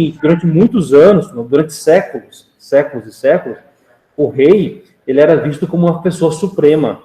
seguinte, durante muitos anos, durante séculos e séculos, o rei, ele era visto como uma pessoa suprema,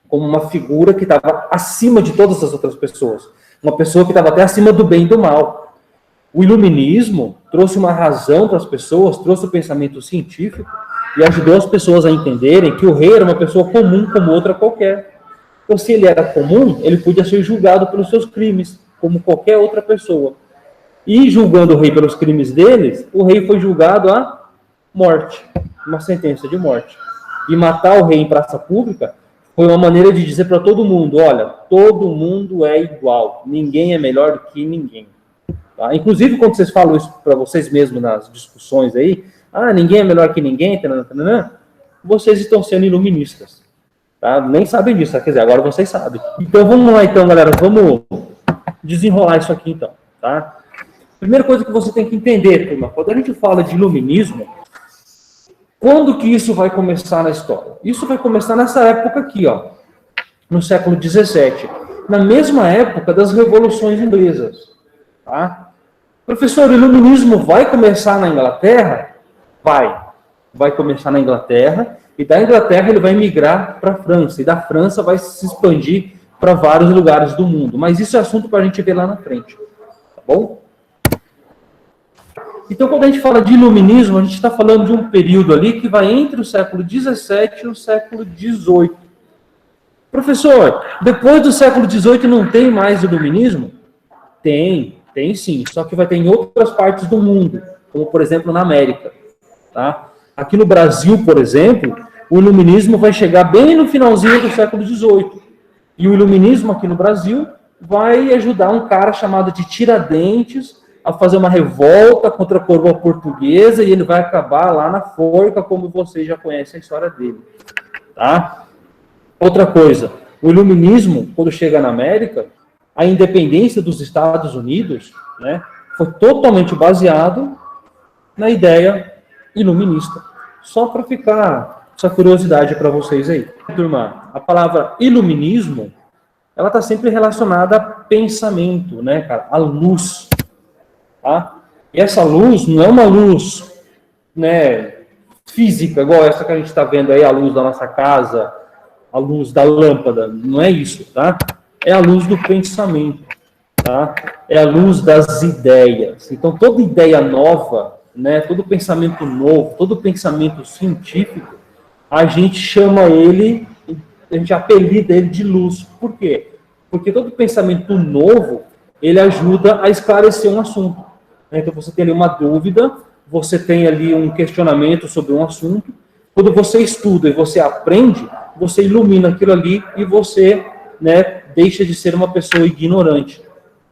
como uma figura que estava acima de todas as outras pessoas, uma pessoa que estava até acima do bem e do mal. O iluminismo trouxe uma razão para as pessoas, trouxe o pensamento científico e ajudou as pessoas a entenderem que o rei era uma pessoa comum como outra qualquer. Então, se ele era comum, ele podia ser julgado pelos seus crimes, como qualquer outra pessoa. E julgando o rei pelos crimes deles, o rei foi julgado a morte, uma sentença de morte. E matar o rei em praça pública foi uma maneira de dizer para todo mundo, olha, todo mundo é igual, ninguém é melhor do que ninguém. Tá? Inclusive, quando vocês falam isso para vocês mesmos nas discussões aí, ninguém é melhor que ninguém, vocês estão sendo iluministas. Tá? Nem sabem disso, quer dizer, agora vocês sabem. Então, vamos lá, então, galera, vamos desenrolar isso aqui, então. Tá? Primeira coisa que você tem que entender, turma, quando a gente fala de iluminismo, quando que isso vai começar na história? Isso vai começar nessa época aqui, ó, no século XVII, na mesma época das revoluções inglesas. Tá? Professor, o iluminismo vai começar na Inglaterra? Vai começar na Inglaterra, e da Inglaterra ele vai migrar para a França, e da França vai se expandir para vários lugares do mundo. Mas isso é assunto para a gente ver lá na frente. Tá bom? Então, quando a gente fala de iluminismo, a gente está falando de um período ali que vai entre o século XVII e o século XVIII. Professor, depois do século XVIII não tem mais iluminismo? Tem sim, só que vai ter em outras partes do mundo, como, por exemplo, na América. Tá? Aqui no Brasil, por exemplo, o iluminismo vai chegar bem no finalzinho do século XVIII. E o iluminismo aqui no Brasil vai ajudar um cara chamado de Tiradentes a fazer uma revolta contra a coroa portuguesa, e ele vai acabar lá na forca, como vocês já conhecem a história dele. Tá? Outra coisa, o iluminismo, quando chega na América, a independência dos Estados Unidos, né, foi totalmente baseado na ideia iluminista. Só para ficar essa curiosidade para vocês aí. Turma, a palavra iluminismo, ela está sempre relacionada a pensamento, né, cara, a luz. Tá? E essa luz não é uma luz, né, física, igual essa que a gente está vendo aí, a luz da nossa casa, a luz da lâmpada. Não é isso, tá? É a luz do pensamento, tá? É a luz das ideias. Então, toda ideia nova, né, todo pensamento novo, todo pensamento científico, a gente chama ele, a gente apelida ele de luz. Por quê? Porque todo pensamento novo, ele ajuda a esclarecer um assunto. Então, você tem ali uma dúvida, você tem ali um questionamento sobre um assunto. Quando você estuda e você aprende, você ilumina aquilo ali e você, né, deixa de ser uma pessoa ignorante.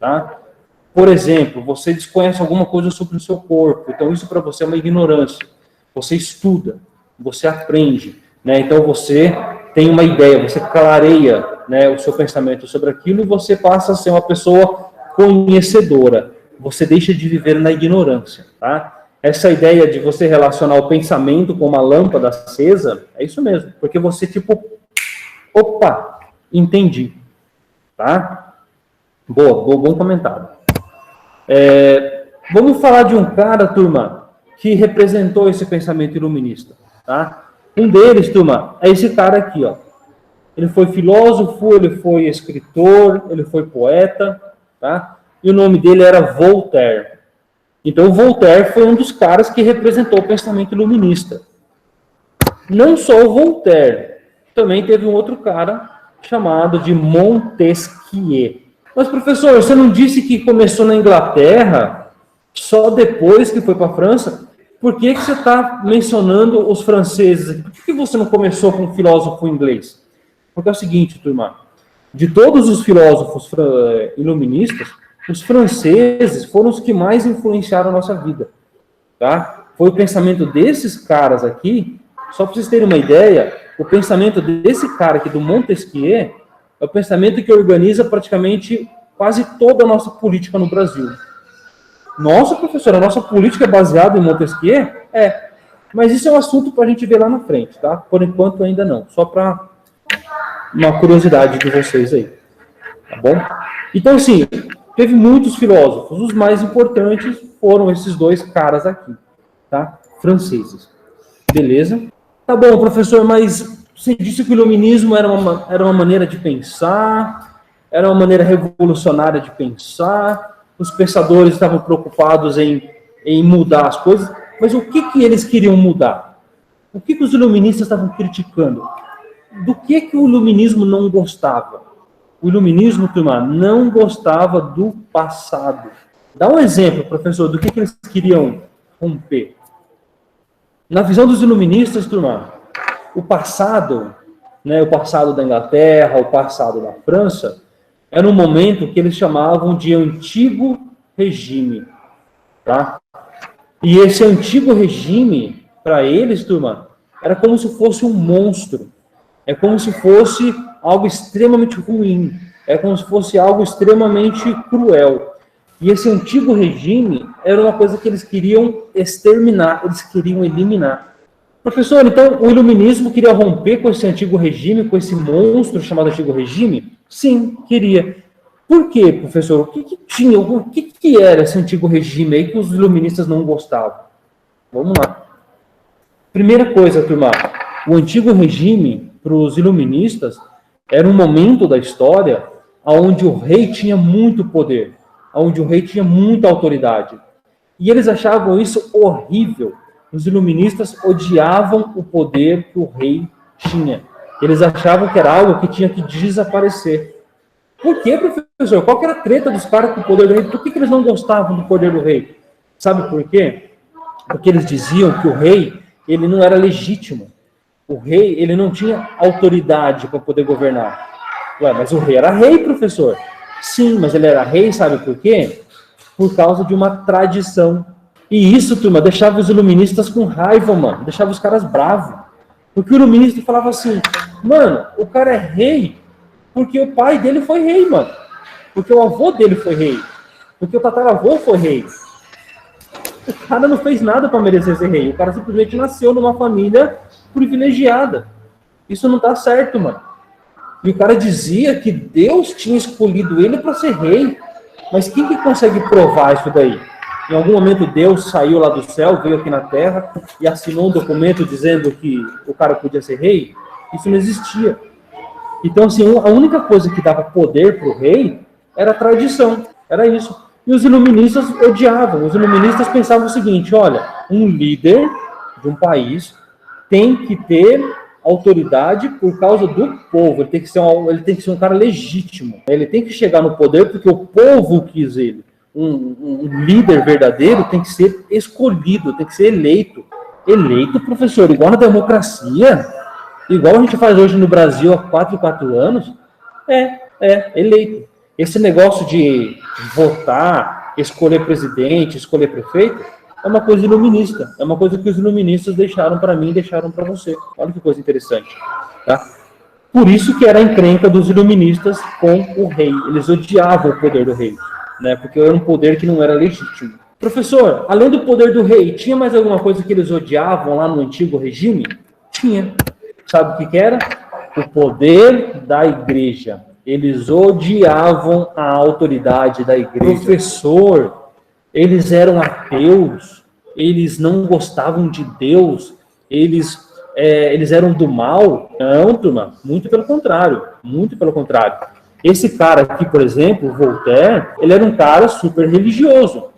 Tá? Por exemplo, você desconhece alguma coisa sobre o seu corpo, então isso para você é uma ignorância. Você estuda, você aprende, né? Então você tem uma ideia, você clareia, né, o seu pensamento sobre aquilo e você passa a ser uma pessoa conhecedora. Você deixa de viver na ignorância, tá? Essa ideia de você relacionar o pensamento com uma lâmpada acesa, é isso mesmo, porque você tipo, opa, entendi, tá? Bom comentário. Vamos falar de um cara, turma, que representou esse pensamento iluminista, tá? Um deles, turma, é esse cara aqui, ó. Ele foi filósofo, ele foi escritor, ele foi poeta, tá? E o nome dele era Voltaire. Então, Voltaire foi um dos caras que representou o pensamento iluminista. Não só o Voltaire, também teve um outro cara chamado de Montesquieu. Mas, professor, você não disse que começou na Inglaterra, só depois que foi para a França? Por que você está mencionando os franceses aqui? Por que você não começou com um filósofo inglês? Porque é o seguinte, turma, de todos os filósofos iluministas, os franceses foram os que mais influenciaram a nossa vida. Tá? Foi o pensamento desses caras aqui, só para vocês terem uma ideia, o pensamento desse cara aqui, do Montesquieu, é o pensamento que organiza praticamente quase toda a nossa política no Brasil. Nossa, professor, a nossa política é baseada em Montesquieu? É. Mas isso é um assunto para a gente ver lá na frente, tá? Por enquanto ainda não. Só para uma curiosidade de vocês aí. Tá bom? Então, assim, teve muitos filósofos. Os mais importantes foram esses dois caras aqui, tá? Franceses. Beleza? Tá bom, professor, mas você disse que o iluminismo era uma maneira de pensar, era uma maneira revolucionária de pensar, os pensadores estavam preocupados em mudar as coisas, mas o que eles queriam mudar? O que os iluministas estavam criticando? Do que o iluminismo não gostava? O iluminismo, turma, não gostava do passado. Dá um exemplo, professor, do que eles queriam romper. Na visão dos iluministas, turma, o passado, né, o passado da Inglaterra, o passado da França, era um momento que eles chamavam de antigo regime. Tá? E esse antigo regime, para eles, turma, era como se fosse um monstro. É como se fosse algo extremamente ruim. É como se fosse algo extremamente cruel. E esse antigo regime era uma coisa que eles queriam exterminar, eles queriam eliminar. Professor, então o iluminismo queria romper com esse antigo regime, com esse monstro chamado antigo regime? Sim, queria. Por quê, professor? O que tinha? O que era esse antigo regime aí que os iluministas não gostavam? Vamos lá. Primeira coisa, turma, o antigo regime, para os iluministas, era um momento da história onde o rei tinha muito poder, onde o rei tinha muita autoridade. E eles achavam isso horrível. Os iluministas odiavam o poder que o rei tinha. Eles achavam que era algo que tinha que desaparecer. Por quê, professor? Qual que era a treta dos caras com o poder do rei? Por que eles não gostavam do poder do rei? Sabe por quê? Porque eles diziam que o rei, ele não era legítimo. O rei, ele não tinha autoridade para poder governar. Ué, mas o rei era rei, professor. Sim, mas ele era rei, sabe por quê? Por causa de uma tradição. E isso, turma, deixava os iluministas com raiva, mano. Deixava os caras bravos. Porque o iluminista falava assim, mano, o cara é rei porque o pai dele foi rei, mano. Porque o avô dele foi rei. Porque o tataravô foi rei. O cara não fez nada para merecer ser rei. O cara simplesmente nasceu numa família privilegiada. Isso não tá certo, mano. E o cara dizia que Deus tinha escolhido ele para ser rei. Mas quem que consegue provar isso daí? Em algum momento Deus saiu lá do céu, veio aqui na terra e assinou um documento dizendo que o cara podia ser rei? Isso não existia. Então, assim, a única coisa que dava poder para o rei era a tradição. Era isso. E os iluministas odiavam. Os iluministas pensavam o seguinte, olha, um líder de um país tem que ter autoridade por causa do povo. Ele tem que ser um cara legítimo. Ele tem que chegar no poder porque o povo quis ele. Um líder verdadeiro tem que ser escolhido, tem que ser eleito. Eleito, professor, igual na democracia, igual a gente faz hoje no Brasil há 4 anos, eleito. Esse negócio de votar, escolher presidente, escolher prefeito, é uma coisa iluminista. É uma coisa que os iluministas deixaram para mim e deixaram para você. Olha que coisa interessante. Tá? Por isso que era a encrenca dos iluministas com o rei. Eles odiavam o poder do rei, né? Porque era um poder que não era legítimo. Professor, além do poder do rei, tinha mais alguma coisa que eles odiavam lá no antigo regime? Tinha. Sabe o que era? O poder da igreja. Eles odiavam a autoridade da igreja. Professor, eles eram ateus, eles não gostavam de Deus, eles eram do mal. Não, turma, muito pelo contrário, muito pelo contrário. Esse cara aqui, por exemplo, Voltaire, ele era um cara super religioso,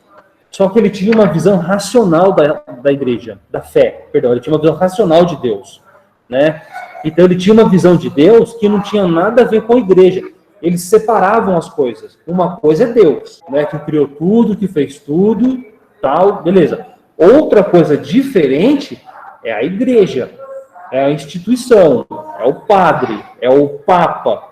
só que ele tinha uma visão racional da igreja, da fé, perdão, ele tinha uma visão racional de Deus, né? Então ele tinha uma visão de Deus que não tinha nada a ver com a igreja. Eles separavam as coisas. Uma coisa é Deus, né, que criou tudo, que fez tudo, tal, beleza. Outra coisa diferente é a igreja, é a instituição, é o padre, é o papa,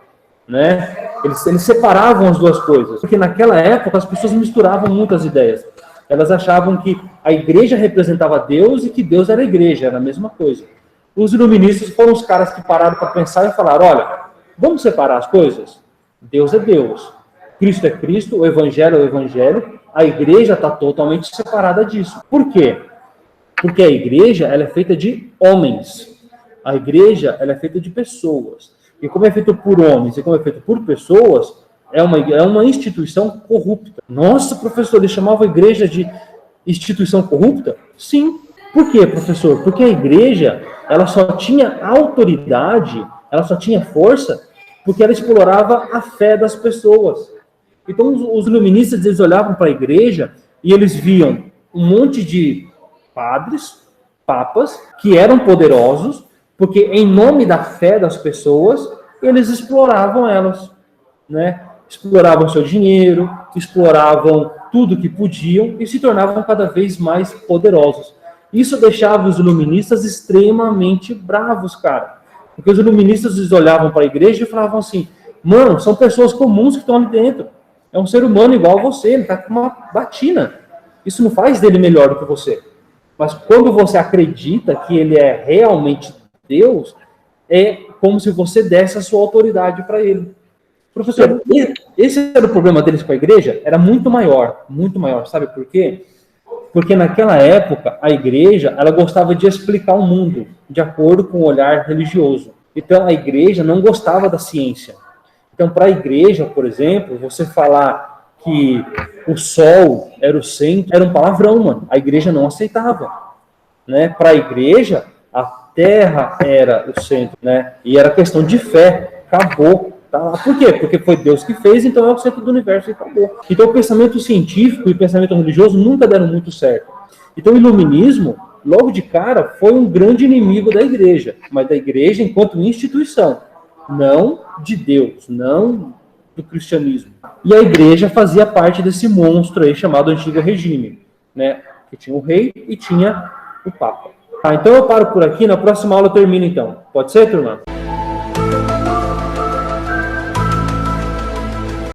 né? Eles separavam as duas coisas, porque naquela época as pessoas misturavam muitas ideias. Elas achavam que a igreja representava Deus e que Deus era a igreja, era a mesma coisa. Os iluministas foram os caras que pararam para pensar e falaram, olha, vamos separar as coisas? Deus é Deus, Cristo é Cristo, o Evangelho é o Evangelho, a igreja está totalmente separada disso. Por quê? Porque a igreja ela é feita de homens, a igreja ela é feita de pessoas. E como é feito por homens e como é feito por pessoas, é uma instituição corrupta. Nossa, professor, ele chamava a igreja instituição corrupta? Sim. Por quê, professor? Porque a igreja, ela só tinha autoridade, ela só tinha força, porque ela explorava a fé das pessoas. Então, os iluministas, eles olhavam para a igreja e eles viam um monte de padres, papas, que eram poderosos, porque em nome da fé das pessoas, eles exploravam elas, né? Exploravam seu dinheiro, exploravam tudo que podiam e se tornavam cada vez mais poderosos. Isso deixava os iluministas extremamente bravos, cara. Porque os iluministas, eles olhavam para a igreja e falavam assim, mano, são pessoas comuns que estão ali dentro. É um ser humano igual a você, ele está com uma batina. Isso não faz dele melhor do que você. Mas quando você acredita que ele é realmente Deus, é como se você desse a sua autoridade para ele. Professor, esse era o problema deles com a igreja? Era muito maior, sabe por quê? Porque naquela época, a igreja, ela gostava de explicar o mundo, de acordo com o olhar religioso. Então, a igreja não gostava da ciência. Então, para a igreja, por exemplo, você falar que o sol era o centro, era um palavrão, mano. A igreja não aceitava, né? Para a igreja, a terra era o centro, né? E era questão de fé. Acabou. Tá? Por quê? Porque foi Deus que fez, então é o centro do universo e acabou. Então, o pensamento científico e o pensamento religioso nunca deram muito certo. Então, o iluminismo, logo de cara, foi um grande inimigo da igreja, mas da igreja enquanto instituição. Não de Deus, não do cristianismo. E a igreja fazia parte desse monstro aí chamado Antigo Regime, né? Que tinha o rei e tinha o papa. Então eu paro por aqui, na próxima aula eu termino então. Pode ser, turma?